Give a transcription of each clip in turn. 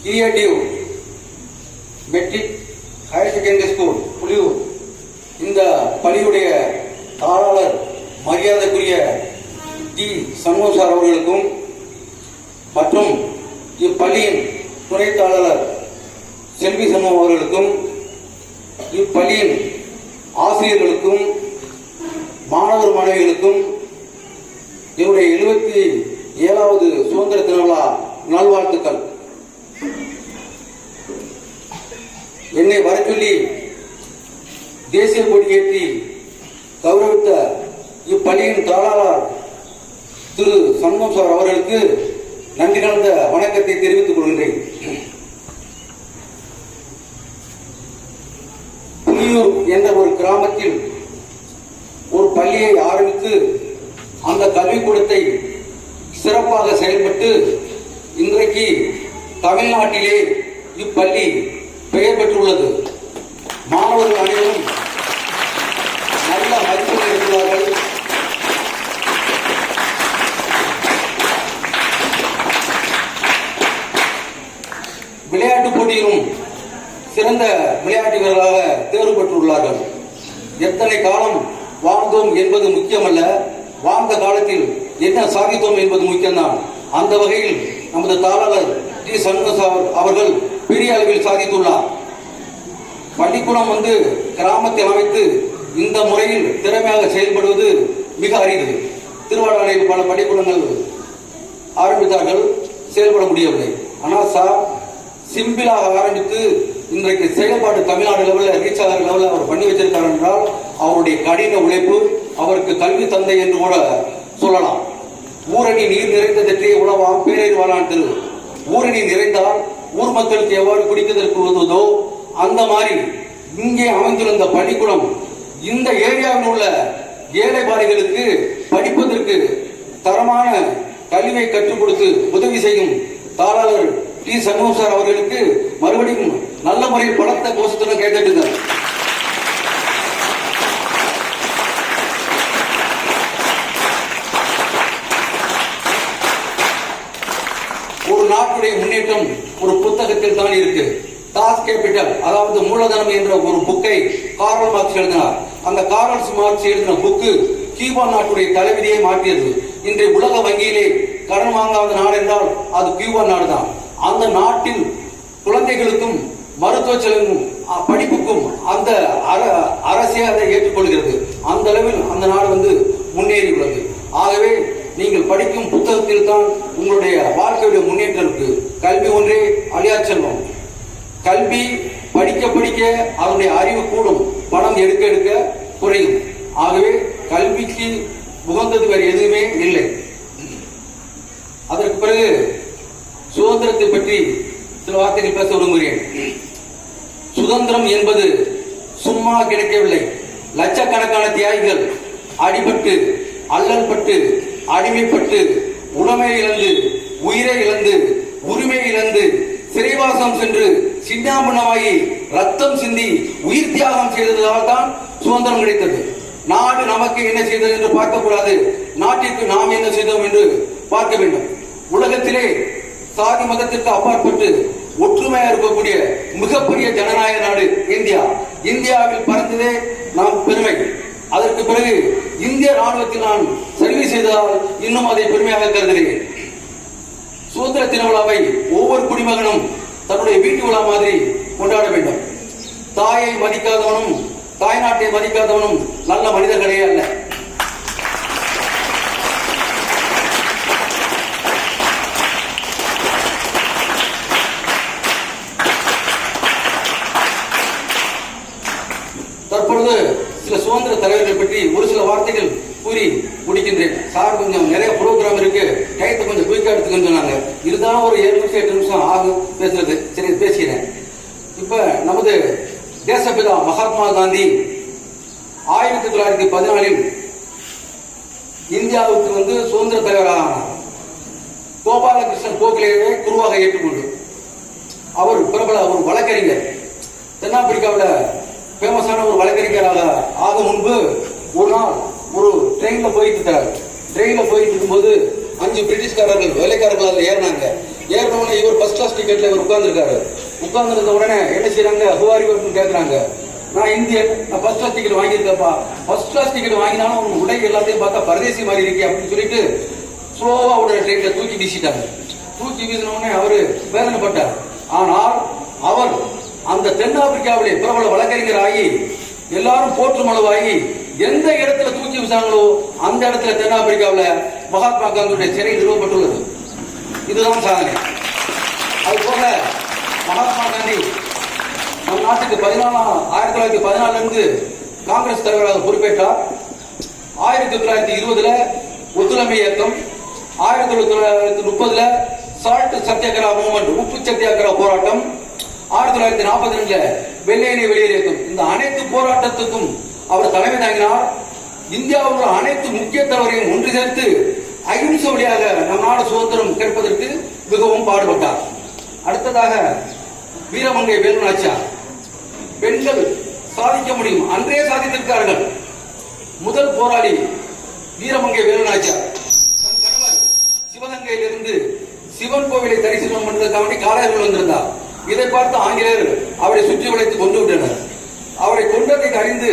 Creative matric higher secondary school Puliyur இந்த பள்ளியுடைய தாளாளர் மரியாதைக்குரிய டி சண்முகம் சார் அவர்களுக்கும் மற்றும் இப்பள்ளியின் துணை தாளாளர் செல்வி சண்முகம் அவர்களுக்கும் இப்பள்ளியின் ஆசிரியர்களுக்கும் மாணவர் மாணவிகளுக்கும் என்னுடைய 77வது சுதந்திர தின விழா நல்வாழ்த்துக்கள். என்னை வர சொல்லி தேசிய கொடியேற்றி கௌரவித்த இப்பள்ளியின் தாளாளர் திரு சண்முகம் சார் அவர்களுக்கு நன்றி கலந்த வணக்கத்தை தெரிவித்துக் கொள்கின்றேன். புலியூர் என்ற ஒரு கிராமத்தில் ஒரு பள்ளியை ஆரம்பித்து அந்த கல்விக்கூடத்தை சிறப்பாக செயல்பட்டு இன்றைக்கு தமிழ்நாட்டிலே இப்பள்ளி பெயர் பெற்றுள்ளது. மாணவர்கள் அனைவரும் நல்ல மதிப்பெண் எடுத்துள்ளார்கள். விளையாட்டுப் போட்டியிலும் சிறந்த விளையாட்டு வீரர்களாக தேர்வு பெற்றுள்ளார்கள். எத்தனை காலம் வாழ்ந்தோம் என்பது முக்கியமல்ல, வாழ்ந்த காலத்தில் என்ன சாதித்தோம் என்பது முக்கியம்தான். அந்த வகையில் நமது தாளாளர் டி சண்முகம் அவர்கள் பெரிய அளவில் சாதித்துள்ளார். பள்ளிக்கூடம் கிராமத்தில் அமைத்து இந்த முறையில் திறமையாக செயல்படுவது மிக அரிது. திருவாரூரில் பல பள்ளிக்கூடங்கள் ஆரம்பித்தார்கள், செயல்பட முடியவில்லை. ஆனால் சார் சிம்பிளாக ஆரம்பித்து இன்றைக்கு செயல்பாடு தமிழ்நாடு லெவலில் ரீச் ஆகிற லெவலில் அவர் பண்ணி வச்சிருக்கார் என்றால் அவருடைய கடின உழைப்பு, அவருக்கு கல்வி தந்தை என்று கூட சொல்லலாம். ஊரணி நீர் நிறைந்ததற்றே உழவாம் பேரேறு வாழான் திரு. ஊரணி நிறைந்தால் ஊர் மக்களுக்கு எவ்வாறு குடிப்பதற்கு உதவுதோ அந்த மாதிரி இங்கே அமைந்துள்ள பள்ளிக்கூடம் இந்த ஏரியாவில் உள்ள ஏழைபாடிகளுக்கு படிப்பதற்கு தரமான கல்வியை கற்றுக் கொடுத்து உதவி செய்யும் தாளாளர் டி சண்முகம் சார் அவர்களுக்கு மறுபடியும் நல்ல முறையில் பலத்த கோஷத்துடன் கேட்டுங்க. ஒரு நாட்டுடைய முன்னேற்றம் ஒரு புத்தகத்தில் தான் இருக்கு. தாஸ் கேபிட்டல், அதாவது மூலதனம் என்ற ஒரு புக்கை கார்ல் மார்க்ஸ் எழுதினார். அந்த கார்ல் மார்க்ஸ் எழுதின புக்கு கியூபா நாட்டுடைய தலைவிதியை மாற்றியது. இன்றைய உலக வங்கியிலே கடன் வாங்காத நாடு என்றால் அது கியூபா நாடு தான். அந்த நாட்டில் குழந்தைகளுக்கும் மருத்துவ செலவும் படிப்புக்கும் அந்த அரசே அதை ஏற்றுக்கொள்கிறது. அந்த அளவில் அந்த நாடு முன்னேறி உள்ளது. ஆகவே நீங்கள் படிக்கும் புத்தகத்தில் தான் உங்களுடைய வாழ்க்கையுடைய முன்னேற்றம் இருக்கு. கல்வி ஒன்றே அழியா செல்வம். கல்வி படிக்க படிக்க அதனுடைய அறிவு கூடும், பணம் எடுக்க எடுக்க குறையும். ஆகவே கல்விக்கு உகந்தது வேறு எதுவுமே இல்லை. அதற்கு பிறகு சுதந்திரத்தை பற்றி சில வார்த்தைகள் பேச விரும்புகிறேன். சுதந்திரம் என்பது சும்மா கிடைக்கவில்லை. லட்சக்கணக்கான தியாகிகள் அடிபட்டு, அல்லல் பட்டு, அடிமைப்பட்டு, உடமை இழந்து, உயிரை இழந்து, உரிமை இழந்து, சிறைவாசம் சென்று சின்னாபனமாகி ரத்தம் சிந்தி உயிர் தியாகம் செய்ததால் தான் சுதந்திரம் கிடைத்தது. நாடு நமக்கு என்ன செய்தது என்று பார்க்கக்கூடாது, நாட்டிற்கு நாம் என்ன செய்தோம் என்று பார்க்க வேண்டும். உலகத்திலே சாதி மதத்திற்கு அப்பாற்பட்டு ஒற்றுமையா இருக்கக்கூடிய மிகப்பெரிய ஜனநாயக நாடு இந்தியா. இந்தியாவில் பிறந்ததே நாம் பெருமை. அதற்கு பிறகு இந்திய ராணுவத்தில் நான் சர்வீஸ் செய்ததால் இன்னும் அதை பெருமையாக கருதுகிறேன். சுதந்திர தின விழாவை ஒவ்வொரு குடிமகனும் தன்னுடைய வீட்டு விழா மாதிரி கொண்டாட வேண்டும். தாயை மதிக்காதவனும் தாய்நாட்டை மதிக்காதவனும் நல்ல மனிதர்களே அல்ல. தற்பொழுது சில சுதந்திர தலைவர்கள் பற்றி ஒரு சில வார்த்தைகள் கூறி முடிக்கின்றேன். சார் கொஞ்சம் நிறைய ப்ரோக்ராம் இருக்கு, டயத்தை கொஞ்சம் குயிக்கா எடுத்துக்கன்னு சொன்னாங்க. இருந்தாலும் ஒரு 7 நிமிஷம் 8 நிமிஷம் ஆகும் பேசுறது. சரி, பேசுகிறேன். இப்ப நமது தேசப்பிதா மகாத்மா காந்தி 1914 இந்தியாவுக்கு சுதந்திர தலைவராக ஆனார். கோபாலகிருஷ்ணன் கோகலேயை குருவாக ஏற்றுக்கொண்டு அவர் பிரபல ஒரு வழக்கறிஞர், தென்னாப்பிரிக்காவில் ஃபேமஸான ஒரு வழக்கறிஞராக ஆக முன்பு ஒரு நாள் ஒரு ட்ரெயின்ல போயிட்டு இருக்கும்போது 5 பிரிட்டிஷ்காரர்கள் வேலைக்காரர்கள் அதில் ஏறினாங்க. ஏறினவுடனே இவர் ஃபர்ஸ்ட் ஃபர்ஸ்ட் கிளாஸ் டிக்கெட்ல இவர் உட்கார்ந்துருக்காரு. உட்கார்ந்துருந்த உடனே என்ன செய்யறாங்க, ஹுவாரி கேட்கறாங்க. நான் இந்தியன், நான் ஃபர்ஸ்ட் கிளாஸ் டிக்கெட் வாங்கியிருக்கப்பா. ஃபர்ஸ்ட் கிளாஸ் டிக்கெட் வாங்கினாலும் உங்க உடை எல்லாத்தையும் பார்த்தா பரதேசி மாதிரி இருக்கே அப்படின்னு சொல்லிட்டு ஸ்லோவா உடைய ட்ரெயின்ல தூக்கி வீசிட்டாங்க. தூக்கி வீசின உடனே அவரு வேதனைப்பட்டார். ஆனால் அவர் அந்த தென்னாப்பிரிக்காவிலே பிரபல வழக்கறிஞர் ஆகி எல்லாரும் போற்றும் அளவாகி எந்த இடத்துல தூக்கி வீசாங்களோ அந்த இடத்துல தென்னாப்பிரிக்காவில் மகாத்மா காந்தியுடைய சிறை நிறுவப்பட்டுள்ளது. இதுதான் சாதனை. அதுபோல மகாத்மா காந்தி நம் நாட்டுக்கு 1914 இருந்து காங்கிரஸ் தலைவராக பொறுப்பேற்றார். 1920 ஒத்துழைமை இயக்கம், 1930 சால்ட் சத்தியாகிரக மூவ்மெண்ட், உப்பு சத்தியாகிரக போராட்டம், 1942 வெள்ளையனை வெளியேறியதும், இந்த அனைத்து போராட்டத்துக்கும் அவர் தலைமை தாங்கினார். இந்தியாவில் உள்ள அனைத்து முக்கிய தலைவரையும் ஒன்று சேர்த்து அகிம்சை வழியாக நம் நாடு சுதந்திரம் கிடைப்பதற்கு மிகவும் பாடுபட்டார். அடுத்ததாக வீரமங்கை வேலு நாச்சியார். பெண்கள் சாதிக்க முடியும், அன்றே சாதித்திருக்கிறார்கள். முதல் போராளி வீரமங்கை வேலு நாச்சியார். தன் கணவர் சிவகங்கையிலிருந்து சிவன் கோவிலை தரிசனம் பண்ணுவதற்காக காலையில் வந்திருந்தார். இதை பார்த்து ஆங்கிலேயர் அவரை சுற்றி வளைத்து கொண்டு விட்டனர். அவரை கொண்டதை அறிந்து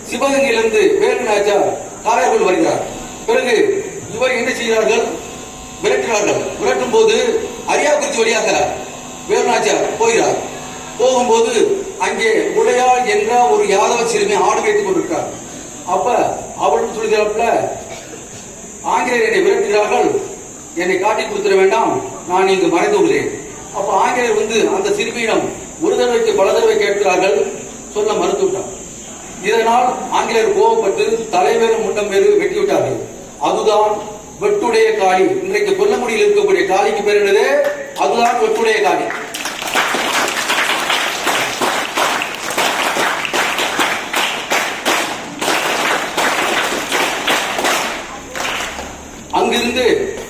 சிவகங்கையிலிருந்து வேலு நாச்சியார் காலையில் வருகிறார். பிறகு இவர் என்ன செய்கிறார்கள், விரட்டுகிறார்கள். விரட்டும் போது அரியாக்குறிச்சி வழியாக வேலு நாச்சியார் போகிறார். போகும்போது அங்கே உடையாள் என்ற ஒரு யாதவ சிறுமி ஆடு வைத்துக் கொண்டிருக்கிறார். அப்ப அவள் சொல்கிறாப்ல, ஆங்கிலேயர் என்னை விரட்டுகிறார்கள், என்னை காட்டி கொடுத்துட வேண்டாம், நான் இங்கு மறைந்து உள்ளேன். அப்ப ஆங்கிலேயர் வந்து அந்த சிறுமியிடம் ஒரு தடவைக்கு பல தடவை கேட்கிறார்கள், சொல்ல மறுத்துவிட்டார். இதனால் ஆங்கிலேயர் கோபப்பட்டு தலைவேறு முண்டம் வேறு வெட்டிவிட்டார்கள். அதுதான் வெட்டுடைய காளி. இன்றைக்கு கொல்லங்குடியில் இருக்கக்கூடிய காளிக்கு பேர் என்னது? அதுதான் வெட்டுடைய காளி. அங்கிருந்து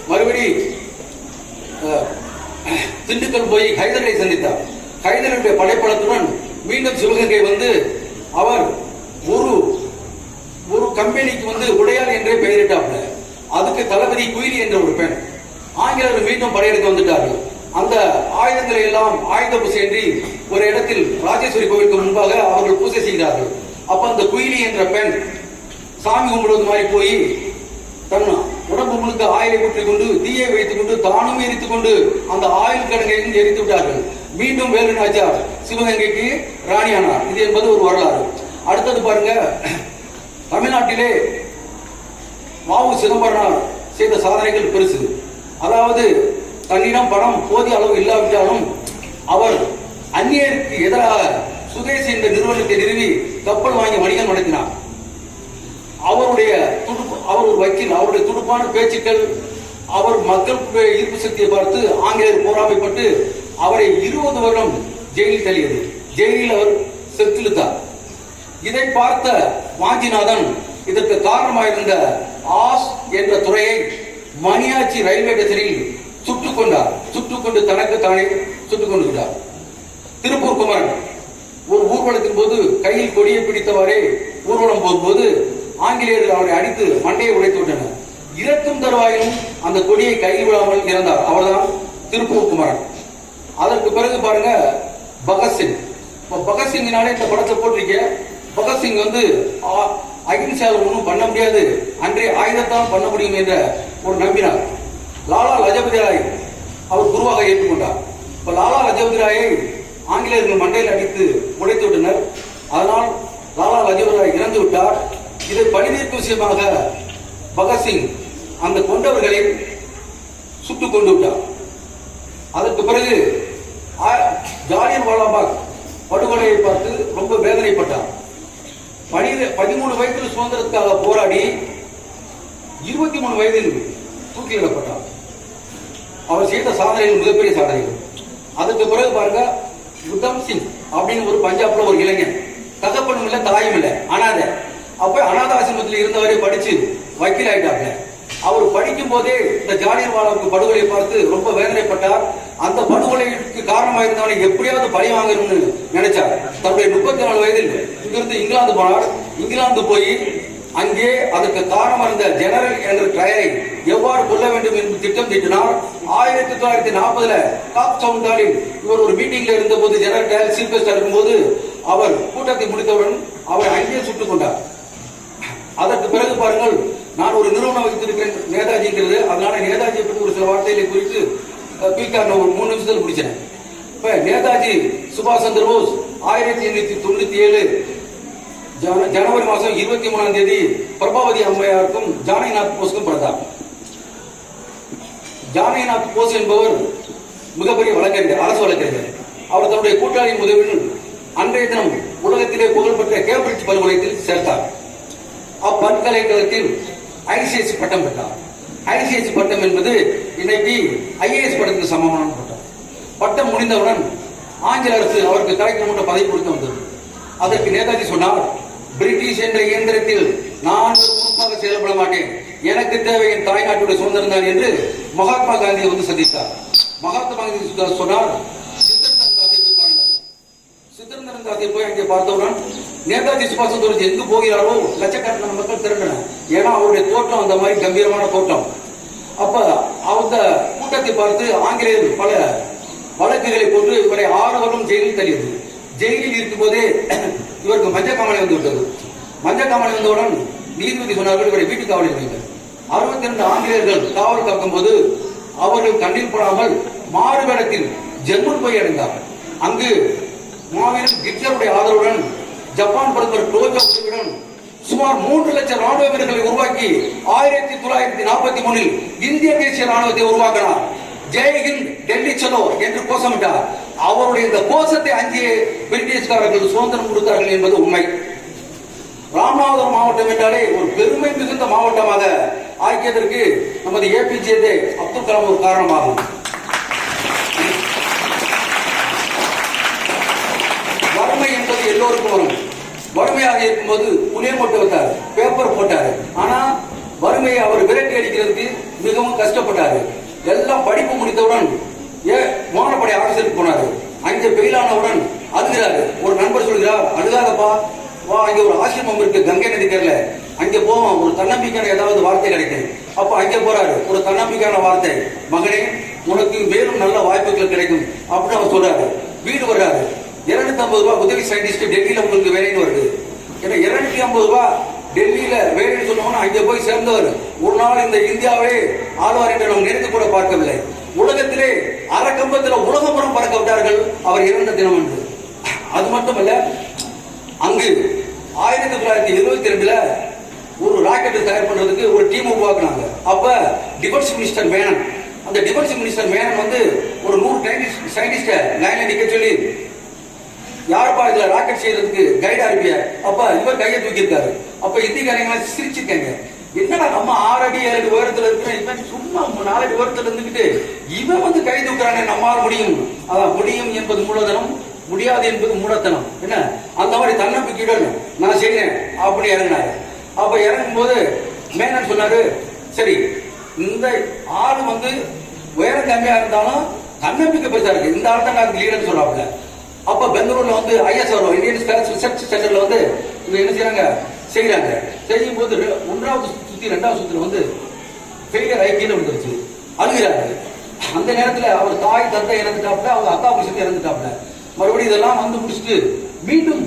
மறுபடி திண்டுக்கல் போய் ஹைதரை சந்தித்தார். ஹைதருடைய படைப்பலத்துடன் மீண்டும் சிவகங்கை வந்து அவர் ஒரு கம்பெனிக்கு வந்து உடையாள் என்றே பெயரிட்டாப்ல. அதுக்கு தளபதி குயிலி என்ற ஒரு பெண். ஆங்கிலேயர் மீண்டும் படையெடுத்து வந்துட்டார்கள். அந்த ஆயுதங்களை எல்லாம் ஆயுத பூசை என்று ஒரு இடத்தில் ராஜேஸ்வரி கோவிலுக்கு முன்பாக அவர்கள் பூஜை செய்கிறார்கள். அப்ப அந்த குயிலி என்ற பெண் சாமி கும்பிடுவது மாதிரி போய் தன் உடம்பு முழுக்க ஆயிலை ஊற்றிக் கொண்டு தீயை வைத்துக் கொண்டு தானும் எரித்துக் கொண்டு அந்த ஆயுள் கிடங்கையும் எரித்து விட்டார்கள். மீண்டும் வேலு நாச்சியார் சிவகங்கைக்கு ராணியானார். இது என்பது ஒரு வரலாறு. அடுத்தது பாருங்க, தமிழ்நாட்டிலே வாவு சிதம்பரனார் செய்த சாதனைகள் பெருசு. அதாவது தன்னிடம் பணம் போதிய அளவு இல்லாவிட்டாலும் அவர் அந்நியருக்கு எதிராக சுதேசி என்ற நிறுவனத்தை நிறுவி கப்பல் வாங்கி வணிகம் நடத்தினார். அவர் ஒரு வக்கீல். அவருடைய துடுப்பான பேச்சுக்கள், அவர் மக்கள் ஈர்ப்பு சக்தியை பார்த்து ஆங்கிலேயர் போராமைப்பட்டு அவரை 20 வருடம் ஜெயிலில் தள்ளியது. ஜெயிலில் அவர் செத்துழுத்தார். இதை பார்த்த வாஞ்சிநாதன் இதற்கு காரணமாயிருந்த ஆஸ் என்ற துறையை மணியாச்சி ரயில்வே ஸ்டேஷனில் சுட்டுக் கொண்டார். சுட்டுக்கொண்டு தனக்கு தானே சுட்டுக் கொண்டு விட்டார். திருப்பூர் குமரன் ஒரு ஊர்வலத்தின் போது கையில் கொடியை பிடித்தவாறே ஊர்வலம் போகும்போது ஆங்கிலேயர்கள் அவரை அடித்து மண்டையை உடைத்து விட்டனர். இறக்கும் தருவாயிலும் அந்த கொடியை கையில் விடாமல் இறந்தார். அவர்தான் திருப்பூர் குமரன். அதற்கு பிறகு பாருங்க பகத்சிங். பகத்சிங்கினாலே இந்த படத்தை போட்டிருக்க. பகத்சிங் வந்து அகிம்சால ஒன்றும் பண்ண முடியாது, அன்றே ஆயுதத்தான் பண்ண முடியும் என்ற ஒரு நம்பினார். லாலா லஜபதி ராய் அவர் குருவாக ஏற்றுக்கொண்டார். இப்ப லாலா லஜபதி ராயை ஆங்கிலேயர்கள் மண்டையில் அடித்து உடைத்து விட்டனர். அதனால் லாலா லஜபதி ராய் இறந்து விட்டார். இதை பழிதீர்க்கும் விஷயமாக பகத்சிங் அந்த கொண்டவர்களை சுட்டுக் கொண்டு விட்டார். அதற்கு பிறகு ஜாலியன் வாலாபாக் படுகொலையை பார்த்து ரொம்ப வேதனைப்பட்டார். 13 வயதில் சுதந்திரத்துக்காக போராடி 23 வயதில் தூக்கிலிடப்பட்டார். அவர் செய்த சாதனைகள் மிகப்பெரிய சாதனைகள். அதுக்கு பிறகு பாருங்க, உத்தம் சிங் அப்படின்னு ஒரு பஞ்சாப்ல ஒரு இளைஞன், தகப்பனும் இல்ல தாயும் இல்ல, அனாதை. அப்ப அனாத ஆசிரமத்தில் இருந்தவரே படிச்சு வக்கீல் ஆயிட்டாங்க. அவர் படிக்கும் போதே இந்த ஜாலியன் வாலாபாக் படுகொலையை பார்த்து ரொம்ப வேதனைப்பட்டார். அந்த படுகொலைக்கு காரணமாக இருந்தவனை எப்படியாவது பழி வாங்கணும்னு நினைச்சார். தன்னுடைய 34 வயதில் இங்கிருந்து இங்கிலாந்து போனார். இங்கிலாந்து போய் அங்கே அதற்கு காரணம் இருந்த ஜெனரல் என்ற டயரை எவ்வாறு கொல்ல வேண்டும் என்று திட்டம் தீட்டினார். 1940 காப் டவுன்டானில் இவர் ஒரு மீட்டிங்ல இருந்த போது ஜெனரல் டயர் சீஃப் கெஸ்டா இருக்கும்போது அவர் கூட்டத்தை முடித்தவுடன் அவர் அங்கே சுட்டுக் கொண்டார். அதற்கு பிறகு பாருங்கள், நான் ஒரு நிறுவனம் வைத்திருக்கிறேன் நேதாஜிங்கிறது, அதனால நேதாஜியை பற்றி ஒரு சில வார்த்தைகளை குறித்து பீக்கான ஒரு 3 நிமிஷத்தில் முடிச்சேன். இப்ப நேதாஜி சுபாஷ் சந்திர போஸ் 1897 ஜனவரி மாதம் 23ஆம் தேதி பிரபாவதி அம்மையாருக்கும் ஜானகிநாத் போஸுக்கும் பிறந்தார். ஜானகிநாத் போஸ் என்பவர் மிகப்பெரிய வழக்கறிஞர், அரசு வழக்கறிஞர். அவர் தன்னுடைய கூட்டாளியின் உதவியுடன் அன்றைய தினம் உலகத்திலே புகழ்பெற்ற கேம்பிரிட்ஜ் பல்கலைக்கழகத்தில் சேர்த்தார். அப்பல்கலைக்கழகத்தில் ஐசிஎஸ் பட்டம் பெற்றார். ஐசிஎஸ் பட்டம் என்பது இன்னைக்கு ஐஏஎஸ் பட்டத்துக்கு சமமான பட்டம். பட்டம் முடிந்தவுடன் ஆங்கில அரசு அவருக்கு கலெக்டர் பதவி கொடுத்து வந்தது. அதற்கு நேதாஜி சொன்னார், பிரிட்டிஷ் என்ற இயந்திரத்தில் நான் உறுப்பாக செயல்பட மாட்டேன், எனக்கு தேவை என் தாய்நாட்டுடைய சுதந்திரம் தான் என்று மகாத்மா காந்தியை வந்து சந்தித்தார். மகாத்மா காந்தி சொன்னார், சித்திரந்தரங்காத்தை போய் அங்கே பார்த்தவுடன் நேதாஜி சுபாஷ் சந்திர எங்கு போகிறாரோ லட்சக்கணக்கான மக்கள் திரண்டனர். ஏன்னா அவருடைய தோட்டம் அந்த மாதிரி கம்பீரமான தோட்டம். அப்ப அந்த கூட்டத்தை பார்த்து ஆங்கிலேயர் பல வழக்குகளை போட்டு இவரை 6 வருடம் ஜெயிலில் தள்ளியது. ஜெயிலில் இருக்கும் போதே இவருக்கு மஞ்சள் காமலை வந்து விட்டது. மஞ்சள் காமலை வந்தவுடன் நீதிபதி சொன்னார்கள், இவரை வீட்டு காவலில் வைங்கள். 62 ஆங்கிலேயர்கள் காவல் காக்கும் போது அவர்கள் கண்ணில் படாமல் மாறுவேடத்தில் ஜெர்மன் போய் அடைந்தார்கள். அங்கு மாவீரன் ஹிட்லருடைய ஆதரவுடன் ஜப்பான் பிரதமர் டோஜோ உதவியுடன் சுமார் 3 லட்சம் ராணுவ வீரர்களை உருவாக்கி 1943 இந்திய தேசிய ராணுவத்தை உருவாக்கினார். ஜெய்ஹிந்த் டெல்லி சலோ என்று கோஷமிட்டார். அவருடைய இந்த கோஷத்தை அஞ்சிய பிரிட்டிஷ்காரர்கள் சுதந்திரம் கொடுத்தார்கள் என்பது உண்மை. ராமநாதபுரம் மாவட்டம் என்றாலே ஒரு பெருமை மிகுந்த மாவட்டமாக ஆக்கியதற்கு நமது ஏபிஜே அப்துல் கலாம் ஒரு காரணமாகும். வறுமை என்பது எல்லோருக்கும் வரும். வறுமையாக இருக்கும்போது புளிய மூட்டை வைத்தார், பேப்பர் போட்டாரு. ஆனா வறுமையை அவர் விரட்டி அடிக்கிறதுக்கு மிகவும் கஷ்டப்பட்டாரு. எல்லாம் படிப்பு முடித்தவுடன் விமானப்படை ஆபீஸருக்கு போனாரு. அங்கே பெயிலானவுடன் அழுகிறாரு. ஒரு நண்பர் சொல்கிறார், அழுகாதப்பா, வா, அங்கே ஒரு ஆசிரமம் இருக்கு கங்கை நதிக்கரையில, அங்கே போவோம், ஒரு தன்னம்பிக்கையான ஏதாவது வார்த்தை கிடைக்கும். அப்ப அங்கே போறாரு. ஒரு தன்னம்பிக்கையான வார்த்தை, மகனே உனக்கு மேலும் நல்ல வாய்ப்புகள் கிடைக்கும் அப்படின்னு அவர் சொல்றாரு. வீடு வர்றாரு. 250 ரூபாய் உதவி சயின்டிஸ்ட் டெல்லியில உங்களுக்கு வேலைன்னு வருது. ஏன்னா 250 ரூபாய் டெல்லியில வேலைன்னு சொன்னோம்னா அங்கே போய் சேர்ந்தவர் ஒரு நாள் இந்த இந்தியாவே ஆழ்வார் என்று நாம் நினைத்து கூட பார்க்கவில்லை. உலகத்திலே அரைக்கம்பத்தில் உலகப்புறம் பறக்க விட்டார்கள் அவர் இறந்த தினம் என்று. அது மட்டுமல்ல, அங்கு 1922 ஒரு ராக்கெட் தயார் பண்றதுக்கு ஒரு டீம் உருவாக்குனாங்க. அப்ப டிஃபென்ஸ் மினிஸ்டர் மேனன், அந்த டிஃபென்ஸ் மினிஸ்டர் மேனன் வந்து ஒரு 100 சயின்டிஸ்ட லைன்ல நிக்க சொல்லி, யாருப்பா இதுல ராக்கெட் செய்யறதுக்கு கைடா இருப்பிய? அப்ப இவர் கையை தூக்கியிருக்காரு. அப்ப இந்திக்காரங்க சிரிச்சிருக்காங்க, என்னடா நம்ம 6 அடி 7 அடி உயரத்துல இருக்கிற இவன் சும்மா 4 அடி உயரத்துல இருந்துகிட்டு இவன் வந்து கை தூக்குறானே, நம்மால் முடியும். அதான் முடியும் என்பது மூலதனம், முடியாது என்பது மூடத்தனம். என்ன அந்த மாதிரி தன்னம்பிக்கையுடன் நான் செய்யறேன் அப்படி இறங்கினாரு. அப்ப இறங்கும் போது மேனன் சொன்னாரு, சரி இந்த ஆளு வந்து உயரம் கம்மியா இருந்தாலும் தன்னம்பிக்கை பெருசா இருக்கு, இந்த ஆள் தான் நான் லீடர்னு சொல்றாப்ல. அப்ப பெங்களூர்ல வந்து ஐஎஸ்ஆர் இந்தியன் ஸ்பேஸ் ரிசர்ச் சென்டர்ல வந்து இவங்க என்ன செய்யறாங்க செய்யும் போது 1வது சுத்தி 2வது சுத்துல வந்து ஃபெயிலியர் ஆகி கீழே விழுந்துருச்சு. அழுகிறாரு. அந்த நேரத்துல அவர் தாய் தந்தை இறந்துட்டாப்ல, அவங்க அக்கா புருஷன் இறந்துட்டாப்ல. மறுபடியும் இதெல்லாம் வந்து முடிச்சுட்டு மீண்டும்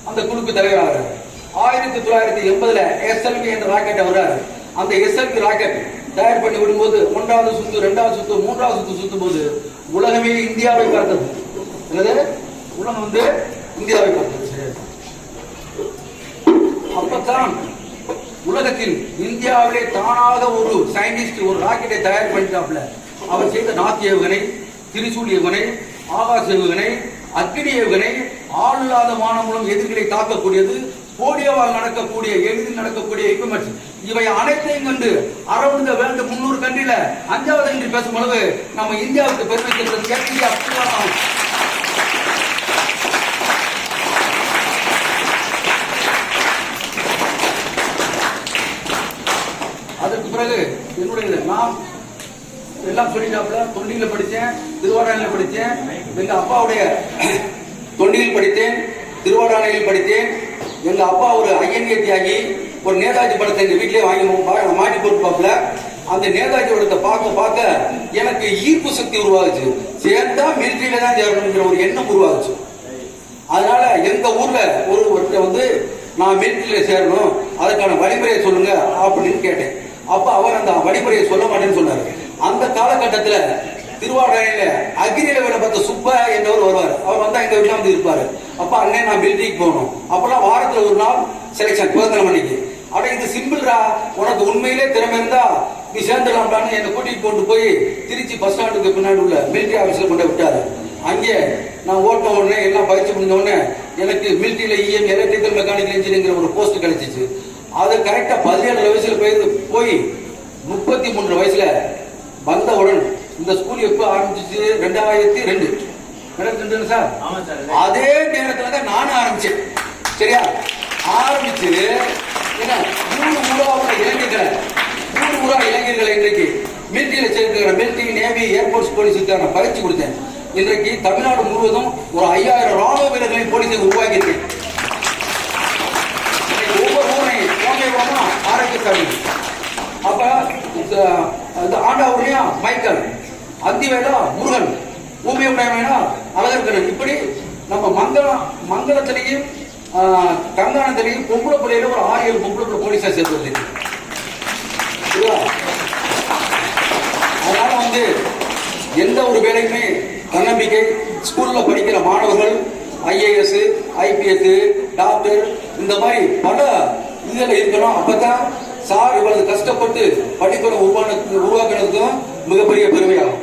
அந்த குழுக்கு தலைவராகிறார். 1980 எஸ்எல்வி என்ற ராக்கெட் வர்றாரு. அந்த எஸ்எல்வி ராக்கெட் தயார் பண்ணி விடும்போது 1வது சுத்து 2வது சுத்து 3வது சுத்து சுத்தும் போது உலகமே இந்தியாவை பார்த்தது. உலகம் வந்து இந்தியாவை பார்த்தது. அப்பதான் உலகத்தில் இந்தியாவிலே தானாக ஒரு சயின்டிஸ்ட் ஒரு ராக்கெட்டை தயார் பண்ணிட்டாப்ல. அவர் செய்த நாத்தி ஏவுகணை, திரிசூல் ஏவுகணை, ஆகாச ஏவுகணை, அக்னி ஏவுகணை, ஆளில்லாத வானம் மூலம் எதிரிகளை தாக்கக்கூடியது, போலியோவால் நடக்கக்கூடிய எளிதில் நடக்கக்கூடிய எக்யூப்மெண்ட்ஸ், இவை அனைத்தையும் கண்டு அரௌண்ட் வேர்ல்டு 300 கண்ட்ரில 5வது கண்ட்ரி பேசும் அளவு நம்ம இந்தியாவுக்கு பெருமை சேர்ந்தது. அதற்கு பிறகு என்னுடைய நான் எல்லாம் சொல்லிட்டாப்ல, தொண்டியில படித்தேன், திருவாடானையில் படித்தேன், எங்க அப்பாவுடைய தொண்டியில் படித்தேன், திருவாடானையில் படித்தேன். எங்க அப்பா ஒரு ஐஎன்ஏ தியாகி, ஒரு நேதாஜி படத்தை எங்க வீட்லயே வாங்கி மாட்டி போட்டு பார்க்கல. அந்த நேதாஜி படத்தை பார்க்க பார்க்க எனக்கு ஈர்ப்பு சக்தி உருவாகுச்சு. சேர்ந்தா மிலிட்டரியில தான் சேரணுங்கிற ஒரு எண்ணம் உருவாகுச்சு. அதனால எங்க ஊர்ல ஒருத்தர் வந்து நான் மிலிட்டரியில சேரணும், அதுக்கான வழிமுறையை சொல்லுங்க அப்படின்னு கேட்டேன். அப்ப அவர் அந்த வழிமுறையை சொல்ல மாட்டேன்னு சொன்னாரு. அந்த காலகட்டத்துல திருவாரூரில அக்னியில வேலை பார்த்த சுப்பா என்றவர் வருவார். அவர் வந்தா எங்க வீட்டுல வந்து இருப்பாரு. அப்ப அண்ணே நான் மிலிட்டரிக்கு போகணும். அப்பெல்லாம் வாரத்துல ஒரு நாள் செலக்ஷன் 15 மணிக்கு. அட இது சிம்பிள்ரா, உனக்கு உண்மையிலே திறமை இருந்தா நீ சேர்ந்துடலாம்டான்னு என்னை கூட்டிட்டு கொண்டு போய் திருச்சி பஸ் ஸ்டாண்டுக்கு பின்னாடி உள்ள மிலிட்டரி ஆபீஸ்ல கொண்டு விட்டாரு. அங்கே நான் ஓட்ட உடனே எல்லாம் பயிற்சி முடிஞ்ச உடனே எனக்கு மிலிட்டரியில இஎம் எலக்ட்ரிக்கல் மெக்கானிக்கல் இன்ஜினியரிங் ஒரு போஸ்ட் கிடைச்சிச்சு. அது கரெக்டா 17 வயசுல போய் 33 வயசுல வந்தவுடன் இந்த ஸ்கூல் எப்ப ஆரம்பிச்சிச்சு? 2002 சார். அதே நேரத்துல தான் நானும் ஆரம்பிச்சேன். சரியா? ஆரம்பிச்சு என்ன 3 ஊரா இளைஞர்களை இன்றைக்கு மிலிட்டரியில சேர்க்கிற மிலிட்டரி, நேவி, ஏர்போர்ட்ஸ் போலீஸுக்கான பயிற்சி கொடுத்தேன். இன்றைக்கு தமிழ்நாடு முழுவதும் ஒரு 5000 ராணுவ வீரர்களை போலீஸை உருவாக்கியிருக்கேன். ஒவ்வொரு ஊரையும் ஆரோக்கியசாமி, அப்ப ஆண்டாவூர்லயா மைக்கேல், அந்திவேலா முருகன், ஊமையுடையமையா அழகர்கரன், இப்படி நம்ம மங்களத்திலையும் கங்கானத்திலையும் பொம்பளை பிள்ளையில ஒரு 6-7 பொம்பளை பிள்ளை போலீஸா சேர்த்து வந்து. அதனால வந்து எந்த ஒரு வேலையுமே தன்னம்பிக்கை. ஸ்கூல்ல படிக்கிற மாணவர்கள் IAS, IPS, டாக்டர் இந்த மாதிரி பல இதுல இருக்கணும். அப்பதான் சார் இவ்வளவு கஷ்டப்பட்டு படிப்பை உருவாக்குறதுக்கும் மிகப்பெரிய பெருமையாகும்.